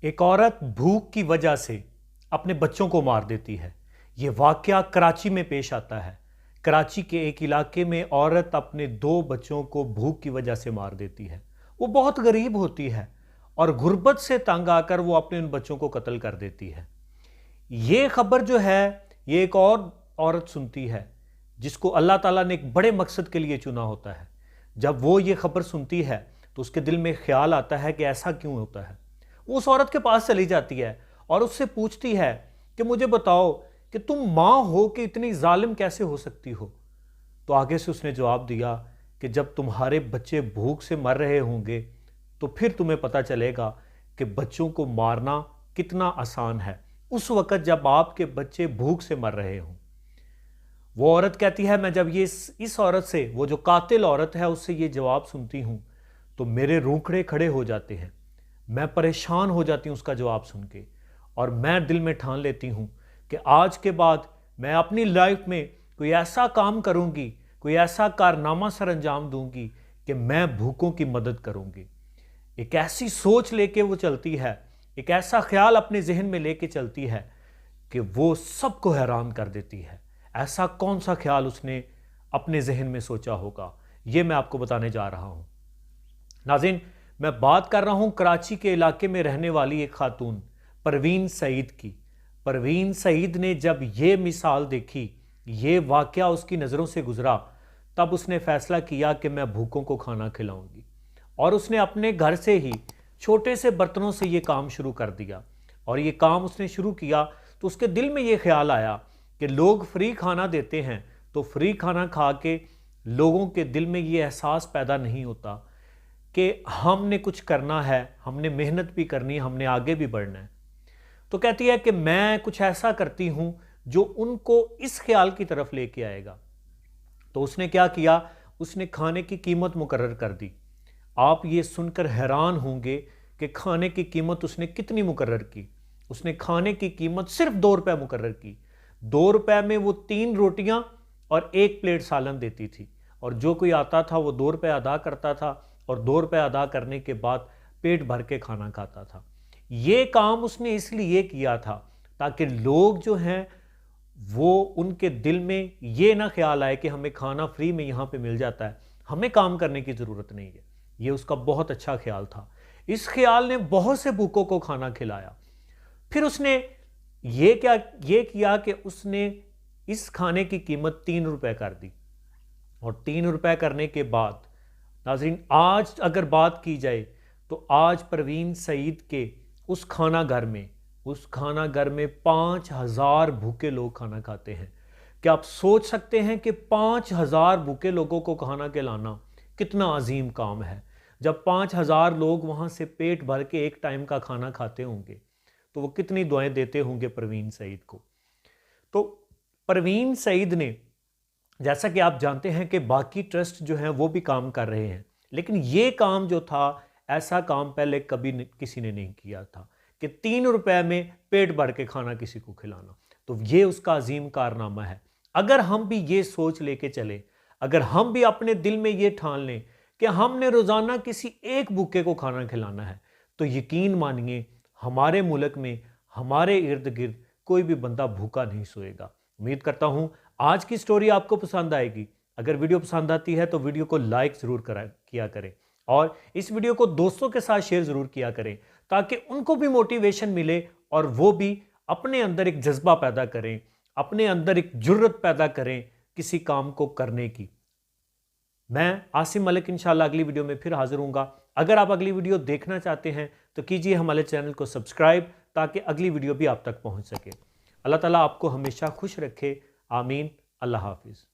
ایک عورت بھوک کی وجہ سے اپنے بچوں کو مار دیتی ہے۔ یہ واقعہ کراچی میں پیش آتا ہے۔ کراچی کے ایک علاقے میں عورت اپنے 2 بچوں کو بھوک کی وجہ سے مار دیتی ہے۔ وہ بہت غریب ہوتی ہے اور غربت سے تنگ آ کر وہ اپنے ان بچوں کو قتل کر دیتی ہے۔ یہ خبر جو ہے یہ ایک اور عورت سنتی ہے جس کو اللہ تعالیٰ نے ایک بڑے مقصد کے لیے چنا ہوتا ہے۔ جب وہ یہ خبر سنتی ہے تو اس کے دل میں خیال آتا ہے کہ ایسا کیوں ہوتا ہے۔ وہ اس عورت کے پاس چلی جاتی ہے اور اس سے پوچھتی ہے کہ مجھے بتاؤ کہ تم ماں ہو کہ اتنی ظالم کیسے ہو سکتی ہو؟ تو آگے سے اس نے جواب دیا کہ جب تمہارے بچے بھوک سے مر رہے ہوں گے تو پھر تمہیں پتہ چلے گا کہ بچوں کو مارنا کتنا آسان ہے، اس وقت جب آپ کے بچے بھوک سے مر رہے ہوں۔ وہ عورت کہتی ہے میں جب یہ اس عورت سے، وہ جو قاتل عورت ہے، اس سے یہ جواب سنتی ہوں تو میرے روکھڑے کھڑے ہو جاتے ہیں۔ میں پریشان ہو جاتی ہوں اس کا جواب سن کے، اور میں دل میں ٹھان لیتی ہوں کہ آج کے بعد میں اپنی لائف میں کوئی ایسا کام کروں گی، کوئی ایسا کارنامہ سر انجام دوں گی کہ میں بھوکوں کی مدد کروں گی۔ ایک ایسی سوچ لے کے وہ چلتی ہے، ایک ایسا خیال اپنے ذہن میں لے کے چلتی ہے کہ وہ سب کو حیران کر دیتی ہے۔ ایسا کون سا خیال اس نے اپنے ذہن میں سوچا ہوگا، یہ میں آپ کو بتانے جا رہا ہوں۔ ناظرین، میں بات کر رہا ہوں کراچی کے علاقے میں رہنے والی ایک خاتون پروین سعید کی۔ پروین سعید نے جب یہ مثال دیکھی، یہ واقعہ اس کی نظروں سے گزرا، تب اس نے فیصلہ کیا کہ میں بھوکوں کو کھانا کھلاؤں گی، اور اس نے اپنے گھر سے ہی چھوٹے سے برتنوں سے یہ کام شروع کر دیا۔ اور یہ کام اس نے شروع کیا تو اس کے دل میں یہ خیال آیا کہ لوگ فری کھانا دیتے ہیں تو فری کھانا کھا کے لوگوں کے دل میں یہ احساس پیدا نہیں ہوتا کہ ہم نے کچھ کرنا ہے، ہم نے محنت بھی کرنی ہے، ہم نے آگے بھی بڑھنا ہے۔ تو کہتی ہے کہ میں کچھ ایسا کرتی ہوں جو ان کو اس خیال کی طرف لے کے آئے گا۔ تو اس نے کیا کیا؟ اس نے کھانے کی قیمت مقرر کر دی۔ آپ یہ سن کر حیران ہوں گے کہ کھانے کی قیمت اس نے کتنی مقرر کی۔ اس نے کھانے کی قیمت صرف 2 روپے مقرر کی۔ 2 روپے میں وہ 3 روٹیاں اور 1 پلیٹ سالن دیتی تھی، اور جو کوئی آتا تھا وہ 2 روپے ادا کرتا تھا، اور 2 روپے ادا کرنے کے بعد پیٹ بھر کے کھانا کھاتا تھا۔ یہ کام اس نے اس لیے کیا تھا تاکہ لوگ جو ہیں وہ ان کے دل میں یہ نہ خیال آئے کہ ہمیں کھانا فری میں یہاں پہ مل جاتا ہے، ہمیں کام کرنے کی ضرورت نہیں ہے۔ یہ اس کا بہت اچھا خیال تھا۔ اس خیال نے بہت سے بھوکوں کو کھانا کھلایا۔ پھر اس نے یہ کیا کہ اس نے اس کھانے کی قیمت 3 روپے کر دی، اور 3 روپے کرنے کے بعد ناظرین آج اگر بات کی جائے تو آج پروین سعید کے اس کھانا گھر میں 5000 بھوکے لوگ کھانا کھاتے ہیں۔ کیا آپ سوچ سکتے ہیں کہ 5000 بھوکے لوگوں کو کھانا کھلانا کتنا عظیم کام ہے؟ جب 5000 لوگ وہاں سے پیٹ بھر کے ایک ٹائم کا کھانا کھاتے ہوں گے تو وہ کتنی دعائیں دیتے ہوں گے پروین سعید کو۔ تو پروین سعید نے، جیسا کہ آپ جانتے ہیں کہ باقی ٹرسٹ جو ہیں وہ بھی کام کر رہے ہیں، لیکن یہ کام جو تھا ایسا کام پہلے کبھی کسی نے نہیں کیا تھا کہ 3 روپے میں پیٹ بھر کے کھانا کسی کو کھلانا۔ تو یہ اس کا عظیم کارنامہ ہے۔ اگر ہم بھی یہ سوچ لے کے چلیں، اگر ہم بھی اپنے دل میں یہ ٹھان لیں کہ ہم نے روزانہ کسی ایک بھوکے کو کھانا کھلانا ہے، تو یقین مانیے ہمارے ملک میں، ہمارے ارد گرد کوئی بھی بندہ بھوکا نہیں سوئے گا۔ امید کرتا ہوں آج کی سٹوری آپ کو پسند آئے گی۔ اگر ویڈیو پسند آتی ہے تو ویڈیو کو لائک ضرور کیا کریں، اور اس ویڈیو کو دوستوں کے ساتھ شیئر ضرور کیا کریں تاکہ ان کو بھی موٹیویشن ملے اور وہ بھی اپنے اندر ایک جذبہ پیدا کریں، اپنے اندر ایک جرت پیدا کریں کسی کام کو کرنے کی۔ میں عاصم ملک انشاءاللہ اگلی ویڈیو میں پھر حاضر ہوں گا۔ اگر آپ اگلی ویڈیو دیکھنا چاہتے ہیں تو کیجئے ہمارے چینل کو سبسکرائب تاکہ اگلی ویڈیو بھی آپ تک پہنچ سکے۔ اللہ تعالیٰ آپ کو ہمیشہ خوش رکھے، آمین۔ اللہ حافظ۔